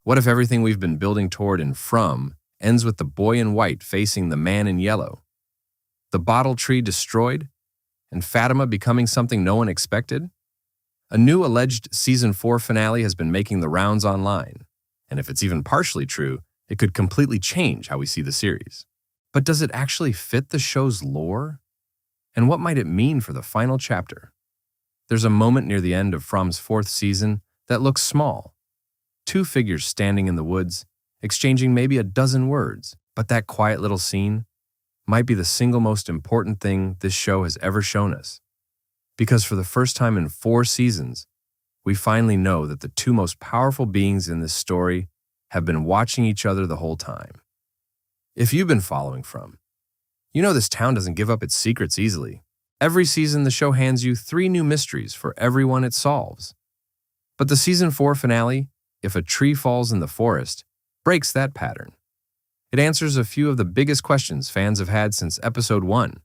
What if everything we've been building toward and from ends with the boy in white facing the man in yellow? The bottle tree destroyed, and Fatima becoming something no one expected? A new alleged Season 4 finale has been making the rounds online, and if it's even partially true, it could completely change how we see the series. But does it actually fit the show's lore? And what might it mean for the final chapter? There's a moment near the end of From's 4th season that looks small. 2 figures standing in the woods, exchanging maybe a dozen words, but that quiet little scene might be the single most important thing this show has ever shown us. Because for the first time in 4 seasons, we finally know that the 2 most powerful beings in this story have been watching each other the whole time. If you've been following From, you know this town doesn't give up its secrets easily. Every season, the show hands you 3 new mysteries for everyone it solves. But the Season 4 finale, If a Tree Falls in the Forest, breaks that pattern. It answers a few of the biggest questions fans have had since Episode 1,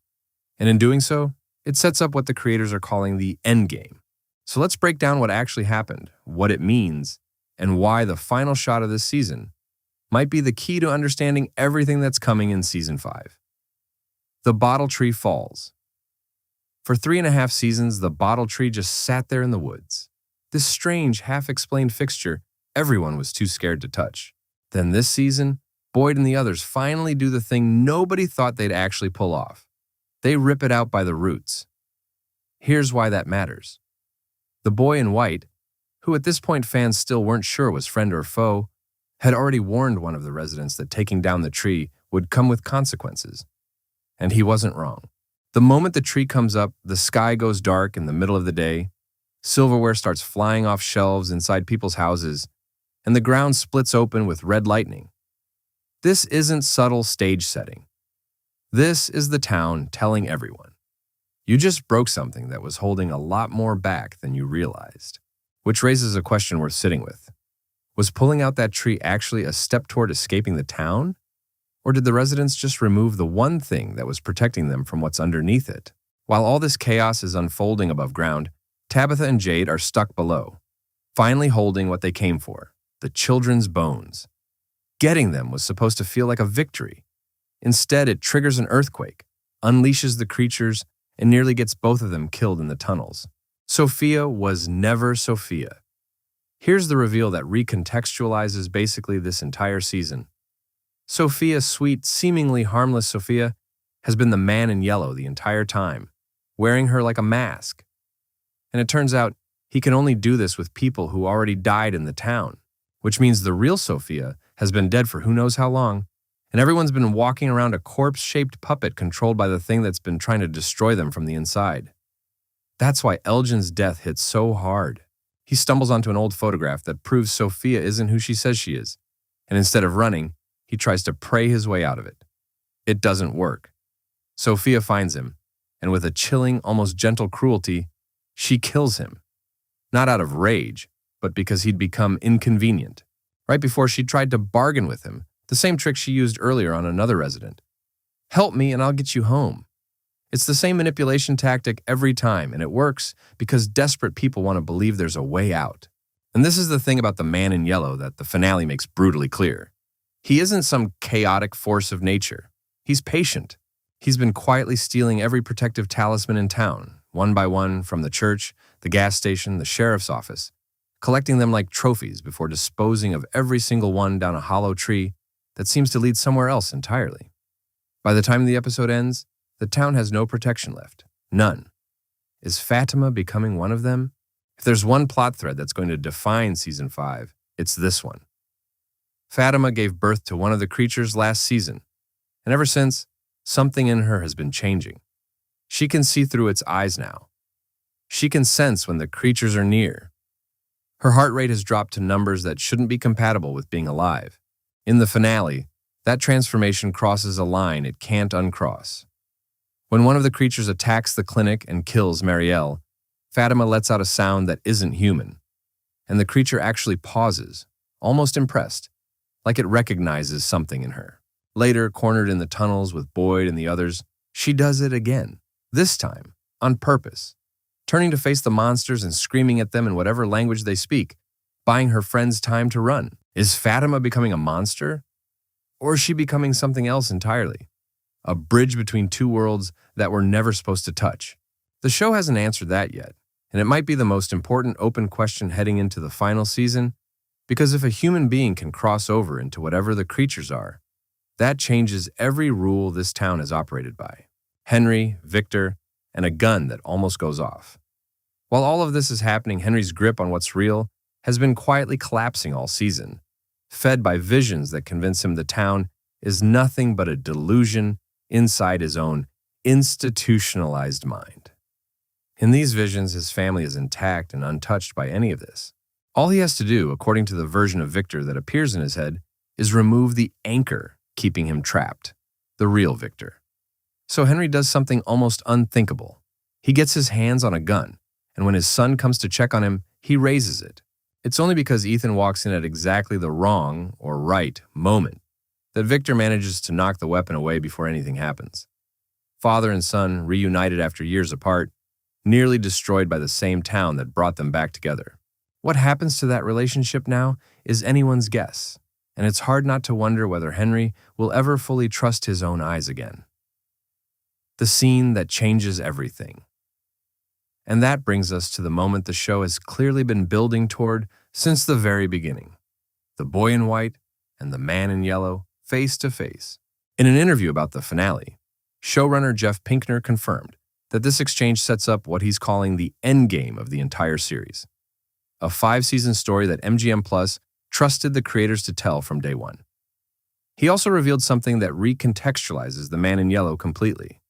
and in doing so, it sets up what the creators are calling the endgame. So let's break down what actually happened, what it means, and why the final shot of this season might be the key to understanding everything that's coming in Season 5. The bottle tree falls. For 3.5 seasons, the bottle tree just sat there in the woods. This strange, half-explained fixture everyone was too scared to touch. Then this season, Boyd and the others finally do the thing nobody thought they'd actually pull off. They rip it out by the roots. Here's why that matters. The boy in white, who at this point fans still weren't sure was friend or foe, had already warned one of the residents that taking down the tree would come with consequences. And he wasn't wrong. The moment the tree comes up, the sky goes dark in the middle of the day, silverware starts flying off shelves inside people's houses, and the ground splits open with red lightning. This isn't subtle stage setting. This is the town telling everyone, you just broke something that was holding a lot more back than you realized. Which raises a question worth sitting with. Was pulling out that tree actually a step toward escaping the town? Or did the residents just remove the one thing that was protecting them from what's underneath it? While all this chaos is unfolding above ground, Tabitha and Jade are stuck below, finally holding what they came for, the children's bones. Getting them was supposed to feel like a victory. Instead, it triggers an earthquake, unleashes the creatures, and nearly gets both of them killed in the tunnels. Sophia was never Sophia. Here's the reveal that recontextualizes basically this entire season. Sophia, sweet, seemingly harmless Sophia, has been the man in yellow the entire time, wearing her like a mask. And it turns out he can only do this with people who already died in the town, which means the real Sophia has been dead for who knows how long, and everyone's been walking around a corpse-shaped puppet controlled by the thing that's been trying to destroy them from the inside. That's why Elgin's death hits so hard. He stumbles onto an old photograph that proves Sophia isn't who she says she is, and instead of running, he tries to pray his way out of it. It doesn't work. Sophia finds him, and with a chilling, almost gentle cruelty, she kills him. Not out of rage, but because he'd become inconvenient. Right before she tried to bargain with him, the same trick she used earlier on another resident. Help me and I'll get you home. It's the same manipulation tactic every time, and it works because desperate people want to believe there's a way out. And this is the thing about the man in yellow that the finale makes brutally clear. He isn't some chaotic force of nature. He's patient. He's been quietly stealing every protective talisman in town, one by one, from the church, the gas station, the sheriff's office, collecting them like trophies before disposing of every single one down a hollow tree that seems to lead somewhere else entirely. By the time the episode ends, the town has no protection left. None. Is Fatima becoming one of them? If there's one plot thread that's going to define Season 5, it's this one. Fatima gave birth to one of the creatures last season, and ever since, something in her has been changing. She can see through its eyes now. She can sense when the creatures are near. Her heart rate has dropped to numbers that shouldn't be compatible with being alive. In the finale, that transformation crosses a line it can't uncross. When one of the creatures attacks the clinic and kills Marielle, Fatima lets out a sound that isn't human, and the creature actually pauses, almost impressed, like it recognizes something in her. Later, cornered in the tunnels with Boyd and the others, she does it again, this time, on purpose, turning to face the monsters and screaming at them in whatever language they speak, buying her friends time to run. Is Fatima becoming a monster? Or is she becoming something else entirely? A bridge between two worlds that we're never supposed to touch. The show hasn't answered that yet, and it might be the most important open question heading into the final season, because if a human being can cross over into whatever the creatures are, that changes every rule this town is operated by. Henry, Victor, and a gun that almost goes off. While all of this is happening, Henry's grip on what's real has been quietly collapsing all season, fed by visions that convince him the town is nothing but a delusion inside his own institutionalized mind. In these visions, his family is intact and untouched by any of this. All he has to do, according to the version of Victor that appears in his head, is remove the anchor keeping him trapped, the real Victor. So Henry does something almost unthinkable. He gets his hands on a gun, and when his son comes to check on him, he raises it. It's only because Ethan walks in at exactly the wrong or right moment that Victor manages to knock the weapon away before anything happens. Father and son, reunited after years apart, nearly destroyed by the same town that brought them back together. What happens to that relationship now is anyone's guess, and it's hard not to wonder whether Henry will ever fully trust his own eyes again. The scene that changes everything. And that brings us to the moment the show has clearly been building toward since the very beginning. The boy in white and the man in yellow, face to face. In an interview about the finale, showrunner Jeff Pinkner confirmed that this exchange sets up what he's calling the endgame of the entire series. A 5-season story that MGM Plus trusted the creators to tell from day one. He also revealed something that recontextualizes the man in yellow completely.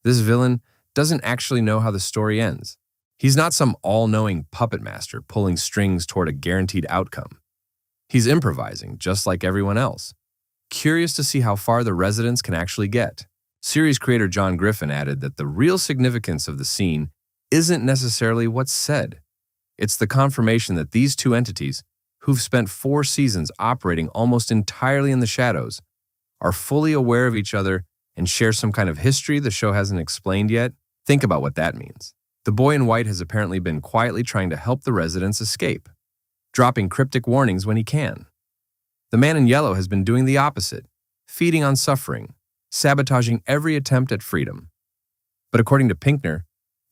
This villain doesn't actually know how the story ends. He's not some all-knowing puppet master pulling strings toward a guaranteed outcome. He's improvising, just like everyone else, curious to see how far the residents can actually get. Series creator John Griffin added that the real significance of the scene isn't necessarily what's said. It's the confirmation that these two entities, who've spent 4 seasons operating almost entirely in the shadows, are fully aware of each other and share some kind of history the show hasn't explained yet. Think about what that means. The boy in white has apparently been quietly trying to help the residents escape, dropping cryptic warnings when he can. The man in yellow has been doing the opposite, feeding on suffering, sabotaging every attempt at freedom. But according to Pinkner,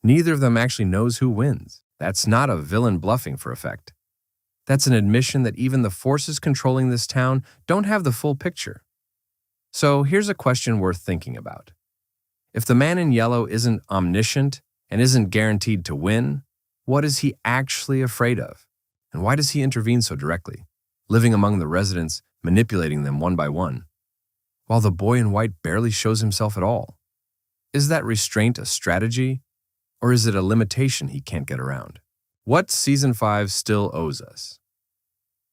neither of them actually knows who wins. That's not a villain bluffing for effect. That's an admission that even the forces controlling this town don't have the full picture. So here's a question worth thinking about. If the man in yellow isn't omniscient and isn't guaranteed to win, what is he actually afraid of? And why does he intervene so directly, living among the residents, manipulating them one by one, while the boy in white barely shows himself at all? Is that restraint a strategy, or is it a limitation he can't get around? What Season 5 still owes us?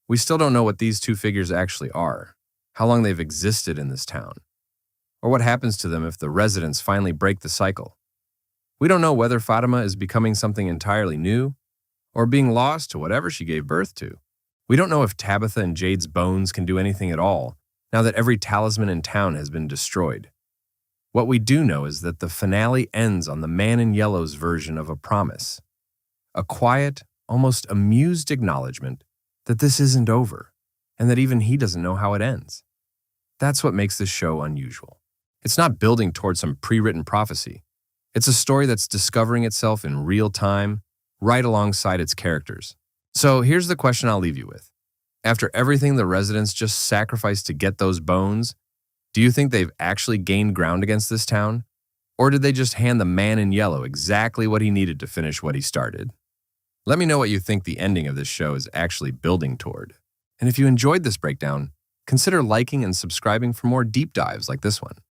We still don't know what these two figures actually are, how long they've existed in this town, or what happens to them if the residents finally break the cycle. We don't know whether Fatima is becoming something entirely new or being lost to whatever she gave birth to. We don't know if Tabitha and Jade's bones can do anything at all now that every talisman in town has been destroyed. What we do know is that the finale ends on the man in yellow's version of a promise, a quiet, almost amused acknowledgement that this isn't over and that even he doesn't know how it ends. That's what makes this show unusual. It's not building towards some pre-written prophecy. It's a story that's discovering itself in real time, right alongside its characters. So here's the question I'll leave you with. After everything the residents just sacrificed to get those bones, do you think they've actually gained ground against this town? Or did they just hand the man in yellow exactly what he needed to finish what he started? Let me know what you think the ending of this show is actually building toward. And if you enjoyed this breakdown, consider liking and subscribing for more deep dives like this one.